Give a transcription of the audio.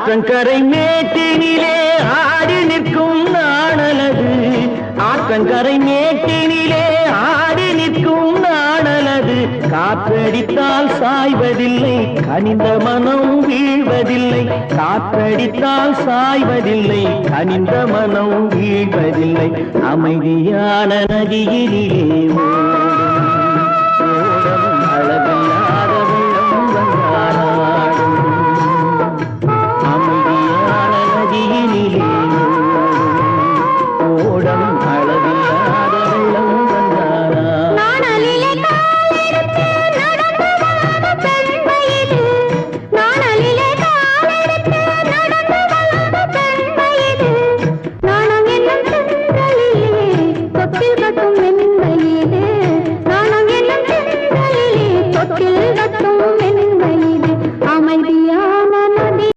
ஆற்றங்கரை மேட்டினிலே ஆடி நிற்கும் நாணலது ஆற்றங்கரை மேட்டினிலே ஆடி நிற்கும் நாணலது காற்றடித்தால் சாய்வதில்லை கனிந்த மனம் வீழ்வதில்லை காற்றடித்தால் சாய்வதில்லை கனிந்த மனம் வீழ்வதில்லை அமைதியான நதியினிலே ஓடும் அழகெல்லாம்